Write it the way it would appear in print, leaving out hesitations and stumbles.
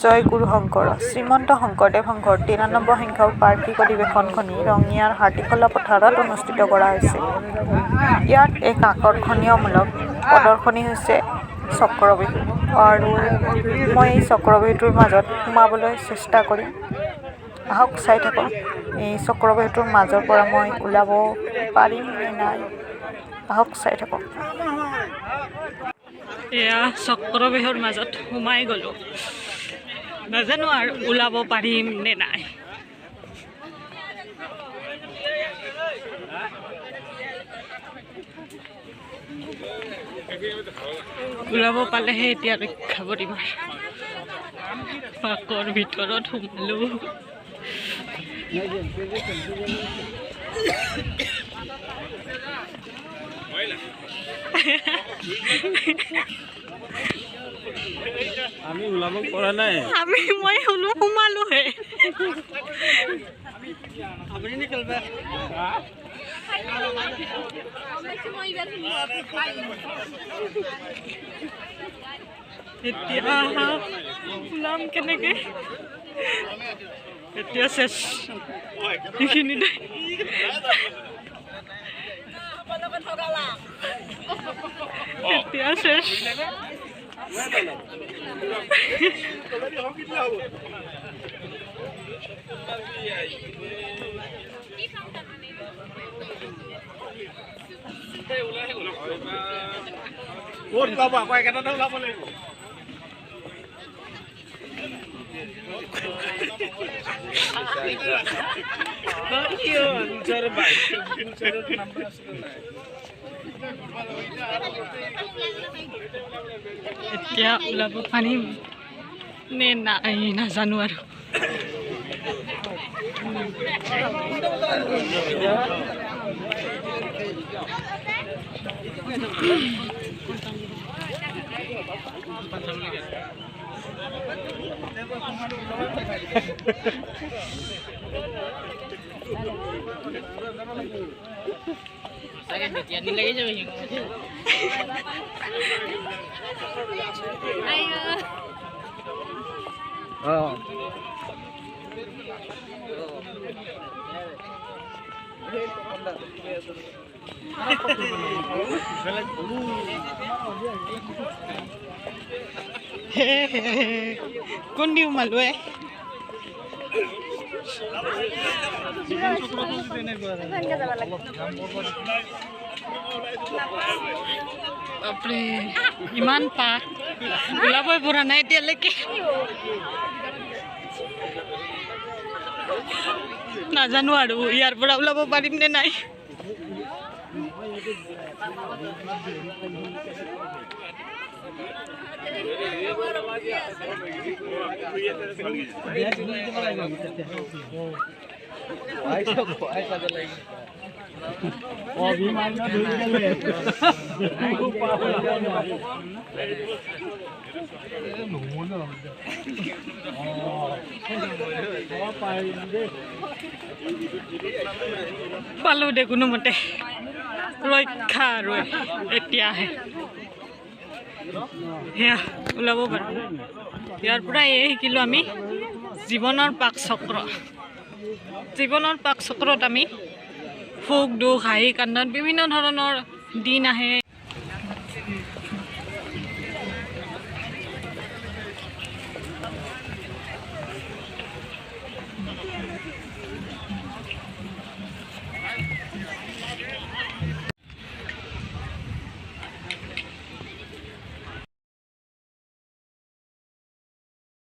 জয় গুৰু শংকৰ শ্ৰীমন্ত শংকৰদেৱ সংঘৰ 93 সংখ্যক বাৰ্ষিক অধিৱেশনখনি ৰঙিয়াৰ হাতীখোলা পথাৰত অনুষ্ঠিত কৰা হৈছে। ইয়াত এক আকৰ্ষণীয়মূলক প্ৰদৰ্শনী হৈছে চক্ৰবিহু আৰু মই এই চক্ৰবিহুটোৰ মাজত সোমাবলৈ চেষ্টা কৰিম। আহক চাই থাকক এই চক্ৰবিহুটোৰ মাজৰ পৰা মই ওলাব পাৰিম নে নাই। আহক চাই থাকক। এয়া চক্ৰবিহুৰ মাজত সোমাই গ'লো, নাজানো আৰু ওলাব পাৰিম নে নাই। ওলাব পালেহে এতিয়া ৰক্ষা কৰিম। পাকৰ ভিতৰত সোমালো। আমি ওলাব পৰা নাই। মই সোমালোহে। আপুনি নিকলবা এতিয়া ওলাম কেনেকে? এতিয়া শেষ সেইখিনিতে। এতিয়া শেষ। ক'ত ওলাব? আকৌ একেটাতে ওলাব লাগিব। এতিয়া ওলাব পাৰিম নে নাই নাজানো আৰু। কোন দিওঁ মালোৱে বাপৰে ইমান পাক ওলাবই পৰা নাই এতিয়ালৈকে। নাজানো আৰু ইয়াৰ পৰা ওলাব পাৰিম নে নাই। পালো দে কোনোমতে ৰক্ষা আৰু এতিয়াহে সেয়া ওলাব পাৰোঁ। ইয়াৰ পৰা এই শিকিলোঁ আমি জীৱনৰ পাক চক্ৰ। জীৱনৰ পাক চক্ৰত আমি সুখ দুখ হাঁহি কান্দোন বিভিন্ন ধৰণৰ দিন আহে।